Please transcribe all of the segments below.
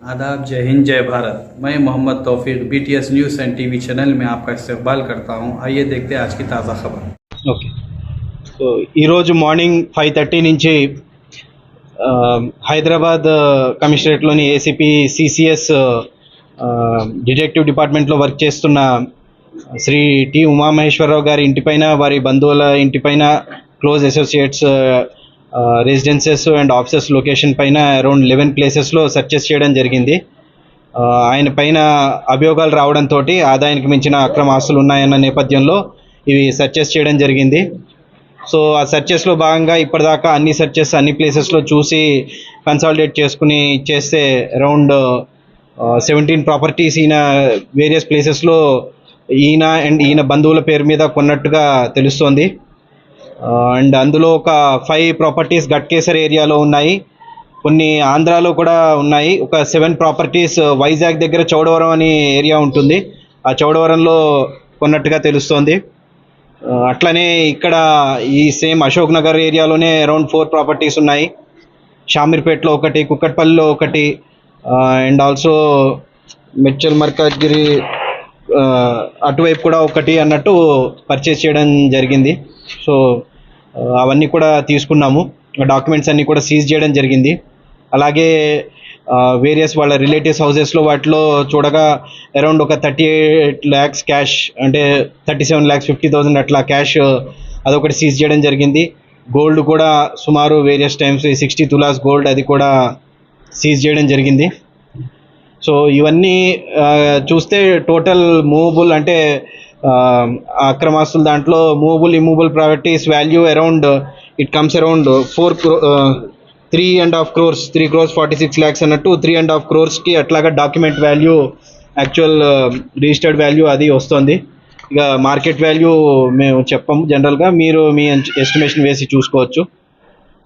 आदाब, जय हिंद, जय भारत। मैं मोहम्मद तौफीक BTS news and TV channel में आपका इस्तकबाल करता हूं। आइए देखते हैं आज की ताज़ा खबर। ఓకే సో ఈరోజు మార్నింగ్ 5:30 నుంచి హైదరాబాద్ కమిషనరేట్లోని ఏసీపీ సిసిఎస్ డిటెక్టివ్ డిపార్ట్మెంట్లో వర్క్ చేస్తున్న శ్రీ టి ఉమామహేశ్వరరావు గారి ఇంటిపైన, వారి బంధువుల ఇంటిపైన, close associates residences and offices location పైన అరౌండ్ 11 ప్లేసెస్లో సెర్చెస్ చేయడం జరిగింది. ఆయన పైన అభియోగాలు రావడంతో ఆదాయానికి మించిన అక్రమ ఆస్తులు ఉన్నాయన్న నేపథ్యంలో ఇవి సెర్చెస్ చేయడం జరిగింది. సో ఆ సెర్చెస్లో భాగంగా ఇప్పటిదాకా అన్ని సెర్చెస్ అన్ని ప్లేసెస్లో చూసి కన్సాలిడేట్ చేసుకుని చేస్తే అరౌండ్ 17 ప్రాపర్టీస్ ఈయన వేరియస్ ప్లేసెస్లో ఈయన అండ్ ఈయన బంధువుల పేరు మీద కొన్నట్టుగా తెలుస్తోంది. అండ్ అందులో ఒక 5 ప్రాపర్టీస్ గట్కేసర్ ఏరియాలో ఉన్నాయి, కొన్ని ఆంధ్రాలో కూడా ఉన్నాయి. ఒక 7 ప్రాపర్టీస్ వైజాగ్ దగ్గర చౌడవరం అనే ఏరియా ఉంటుంది, ఆ చౌడవరంలో కొన్నట్టుగా తెలుస్తోంది. అట్లనే ఇక్కడ ఈ సేమ్ అశోక్ నగర్ ఏరియాలోనే అరౌండ్ 4 ప్రాపర్టీస్ ఉన్నాయి. షామీర్పేటలో ఒకటి, కుక్కట్పల్లిలో ఒకటి, అండ్ ఆల్సో మెడ్చల్ మర్కాజ్గిరి అటువైపు కూడా ఒకటి అన్నట్టు పర్చేస్ చేయడం జరిగింది. సో అవన్నీ కూడా తీసుకున్నాము, డాక్యుమెంట్స్ అన్నీ కూడా సీజ్ చేయడం జరిగింది. అలాగే వేరియస్ వాళ్ళ రిలేటివ్స్ హౌసెస్లో వాటిలో చూడగా అరౌండ్ ఒక 38 lakhs క్యాష్, అంటే 37,50,000 అట్లా క్యాష్ అదొకటి సీజ్ చేయడం జరిగింది. గోల్డ్ కూడా సుమారు వేరియస్ టైమ్స్ 60 తులాస్ గోల్డ్ అది కూడా సీజ్ చేయడం జరిగింది. సో ఇవన్నీ చూస్తే టోటల్ మూవబుల్ అంటే అక్రమాస్తుల దాంట్లో movable immovable properties value around it comes around 3.5 crores, 3 crores 46 lakhs అన్నట్టు 3.5 crores అట్లాగా document value, actual registered value అది వస్తుంది. ఇక మార్కెట్ వాల్యూ మేము చెప్పము, జనరల్గా మీరు మీ ఎస్టిమేషన్ వేసి చూసుకోవచ్చు.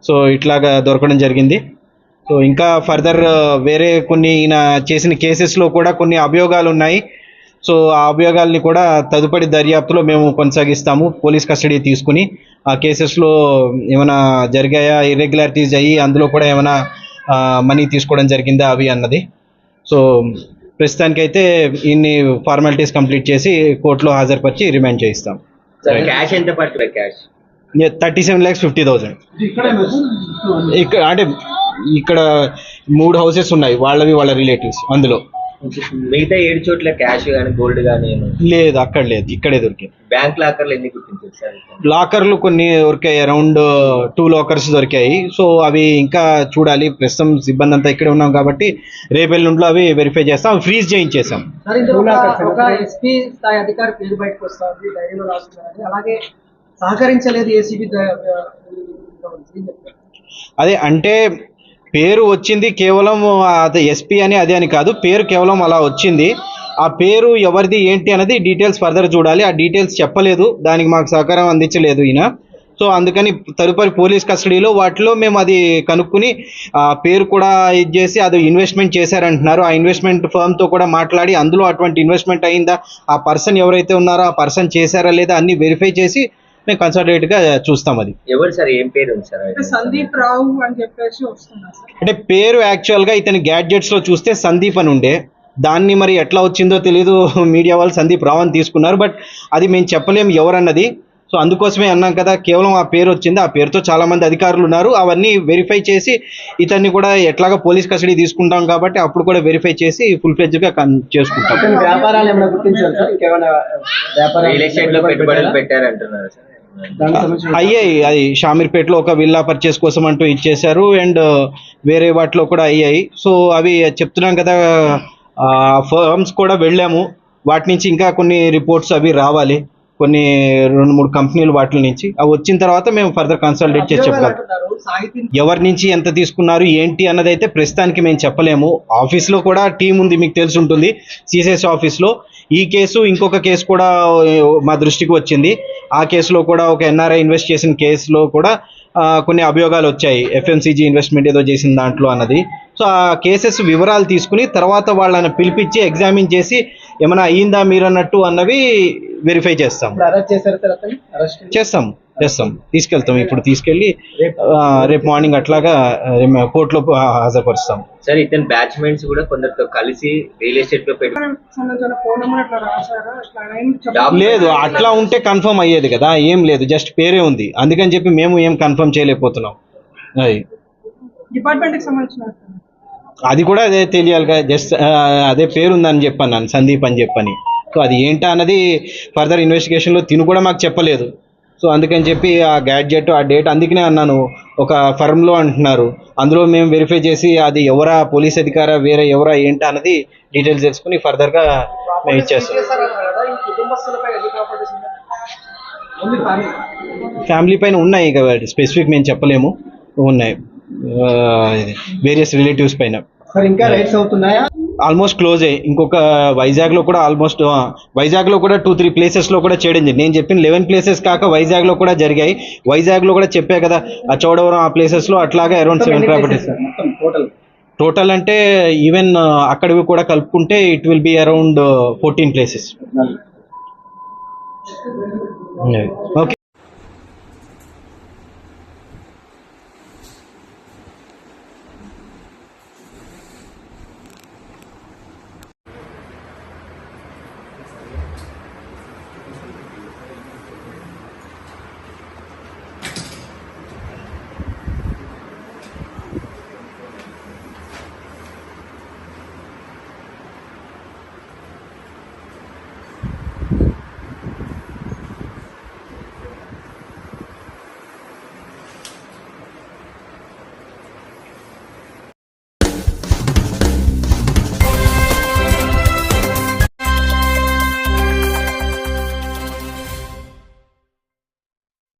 సో ఇట్లాగా దొరకడం జరిగింది. సో ఇంకా ఫర్దర్ వేరే కొన్ని ఈయన చేసిన కేసెస్లో కూడా కొన్ని అభియోగాలు ఉన్నాయి. సో ఆ అభియోగాల్ని కూడా తదుపరి దర్యాప్తులో మేము కొనసాగిస్తాము. పోలీస్ కస్టడీ తీసుకుని ఆ కేసెస్లో ఏమైనా జరిగాయా, ఇర్రెగ్యులారిటీస్ అయ్యి అందులో కూడా ఏమైనా మనీ తీసుకోవడం జరిగిందా అవి అన్నది. సో ప్రస్తుతానికైతే ఇన్ని ఫార్మాలిటీస్ కంప్లీట్ చేసి కోర్టులో హాజరుపరిచి రిమాండ్ చేయిస్తాం. క్యాష్ ఎంత పడుతుంది? క్యాష్ 37,50,000. ఇక్కడ అంటే ఇక్కడ 3 హౌసెస్ ఉన్నాయి, వాళ్ళవి వాళ్ళ రిలేటివ్స్. అందులో మిగతా 7 చోట్ల క్యాష్ కానీ గోల్డ్ కానీ లేదు, అక్కడ లేదు, ఇక్కడే దొరికాయి. బ్యాంక్ లాకర్లు ఎన్ని గుర్తించారు సార్? లాకర్లు కొన్ని దొరికాయి, అరౌండ్ 2 లాకర్స్ దొరికాయి. సో అవి ఇంకా చూడాలి, ప్రస్తుతం సిబ్బంది అంతా ఇక్కడే ఉన్నాం కాబట్టి రేపెల్లుండిలో అవి వెరిఫై చేస్తాం, అవి ఫ్రీజ్ చేయించేసాం. సహకరించలేదు ఏసీబీ. అదే అంటే పేరు వచ్చింది కేవలం అది ఎస్పీ అని, అదే అని కాదు, పేరు కేవలం అలా వచ్చింది. ఆ పేరు ఎవరిది ఏంటి అనేది డీటెయిల్స్ ఫర్దర్ చూడాలి. ఆ డీటెయిల్స్ చెప్పలేదు, దానికి మాకు సహకారం అందించలేదు ఈయన. సో అందుకని తదుపరి పోలీస్ కస్టడీలో వాటిలో మేము అది కనుక్కుని ఆ పేరు కూడా ఇది చేసి అది ఇన్వెస్ట్మెంట్ చేశారంటున్నారు. ఆ ఇన్వెస్ట్మెంట్ ఫర్మ్తో కూడా మాట్లాడి అందులో అటువంటి ఇన్వెస్ట్మెంట్ అయిందా, ఆ పర్సన్ ఎవరైతే ఉన్నారో ఆ పర్సన్ చేశారా లేదా అన్ని వెరిఫై చేసి మేము కన్సల్టేట్గా చూస్తాం. అది ఎవరు సార్, ఏం పేరు ఉంది సార్? సందీప్ రావు అని చెప్పేసి వస్తున్నారు. అంటే పేరు యాక్చువల్గా ఇతని గ్యాడ్జెట్స్లో చూస్తే సందీప్ అని ఉండే, దాన్ని మరి ఎట్లా వచ్చిందో తెలీదు, మీడియా వాళ్ళు సందీప్ రావు అని తీసుకున్నారు. బట్ అది మేము చెప్పలేము ఎవరన్నది. సో అందుకోసమే అన్నాం కదా, కేవలం ఆ పేరు వచ్చింది, ఆ పేరుతో చాలామంది అధికారులు ఉన్నారు, అవన్నీ వెరిఫై చేసి ఇతన్ని కూడా ఎట్లాగా పోలీస్ కస్టడీ తీసుకుంటాం కాబట్టి అప్పుడు కూడా వెరిఫై చేసి ఫుల్ ఫ్లెడ్జ్గా చేసుకుంటాం. వ్యాపారాలు ఏమైనా గుర్తించారు సార్? ఇంకేమైనా రియల్ ఎస్టేట్ లో పెట్టుబడులు పెట్టారంటున్నారు సార్? అయ్యాయి, అది షామీర్పేటలో ఒక విల్లా పర్చేస్ కోసం అంటూ ఇచ్చేశారు, అండ్ వేరే వాటిలో కూడా అయ్యాయి. సో అవి చెప్తున్నాం కదా, ఫర్మ్స్ కూడా వెళ్ళాము, వాటి నుంచి ఇంకా కొన్ని రిపోర్ట్స్ అవి రావాలి, కొన్ని 2-3 కంపెనీలు వాటి నుంచి. అవి వచ్చిన తర్వాత మేము ఫర్దర్ కన్సల్టేట్ చేసి చెప్పగలం. ఎవరి నుంచి ఎంత తీసుకున్నారు ఏంటి అన్నది అయితే ప్రస్తుతానికి మేము చెప్పలేము. ఆఫీస్లో కూడా టీం ఉంది, మీకు తెలిసి ఉంటుంది, సిసిఎస్ ఆఫీస్లో. ఈ కేసు ఇంకొక కేసు కూడా మా దృష్టికి వచ్చింది. ఆ కేసులో కూడా ఒక ఎన్ఆర్ఐ ఇన్వెస్ట్ చేసిన కేసులో కూడా కొన్ని అభియోగాలు వచ్చాయి, ఎఫ్ఎంసీజీ ఇన్వెస్ట్మెంట్ ఏదో చేసిన దాంట్లో అన్నది. సో ఆ కేసెస్ వివరాలు తీసుకుని తర్వాత వాళ్ళని పిలిపించి ఎగ్జామిన్ చేసి ఏమైనా అయ్యిందా మీరు అన్నట్టు అన్నవి వెరిఫై చేస్తాం. అరెస్ట్ చేశారు సార్? చేస్తాం, చేస్తాం, తీసుకెళ్తాం. ఇప్పుడు తీసుకెళ్ళి రేపు మార్నింగ్ అట్లాగా కోర్టులో హాజరుపరుస్తాం. సార్ ఇతని బ్యాచ్మెంట్స్ కూడా కొందరితో కలిసి రియల్ ఎస్టేట్ లో పెట్టుబడి సంబంధించిన ఫోన్ నెంబర్ అట్లా రాశారా? ఇట్లా ఏం చెప్పలేదు. లేదు, అట్లా ఉంటే కన్ఫర్మ్ అయ్యేది కదా, ఏం లేదు, జస్ట్ పేరే ఉంది. అందుకని చెప్పి మేము ఏం కన్ఫర్మ్ చేయలేకపోతున్నాం. అది డిపార్ట్మెంట్ కి సంబంధించిన అది కూడా అదే తెలియాలి కదా, జస్ట్ అదే పేరు ఉందని చెప్పాను నేను, సందీప్ అని చెప్పని. సో అది ఏంటా అన్నది ఫర్దర్ ఇన్వెస్టిగేషన్లో తిను కూడా మాకు చెప్పలేదు. సో అందుకని చెప్పి ఆ గ్యాడ్జెట్ ఆ డేట్ అందుకనే అన్నాను, ఒక ఫర్మ్లో అంటున్నారు, అందులో మేము వెరిఫై చేసి అది ఎవరా పోలీస్ అధికారా వేరే ఎవరా ఏంటా అన్నది డీటెయిల్స్ తెలుసుకుని ఫర్దర్గా మేము ఇచ్చేస్తాం. కుటుంబస్తులపై ఎన్ని ప్రాపర్టీస్ ఉన్నాయి? Only family. ఫ్యామిలీ పైన ఉన్నాయి, ఇక స్పెసిఫిక్ మేము చెప్పలేము, ఉన్నాయి వేరియస్ రిలేటివ్స్ పైన. సార్ ఇంకా రైట్స్ అవుతున్నాయా? ఆల్మోస్ట్ క్లోజ్ అయ్యి ఇంకొక వైజాగ్లో కూడా ఆల్మోస్ట్ వైజాగ్లో కూడా 2-3 ప్లేసెస్లో కూడా చేయడం జరిగింది. నేను చెప్పిన 11 ప్లేసెస్ కాక వైజాగ్లో కూడా జరిగాయి. వైజాగ్లో కూడా చెప్పా కదా, ఆ చౌడవరం ఆ ప్లేసెస్లో అట్లాగే అరౌండ్ 7 ప్రాపర్టీస్ టోటల్. అంటే ఈవెన్ అక్కడివి కూడా కలుపుకుంటే it will be around 14 places. Okay.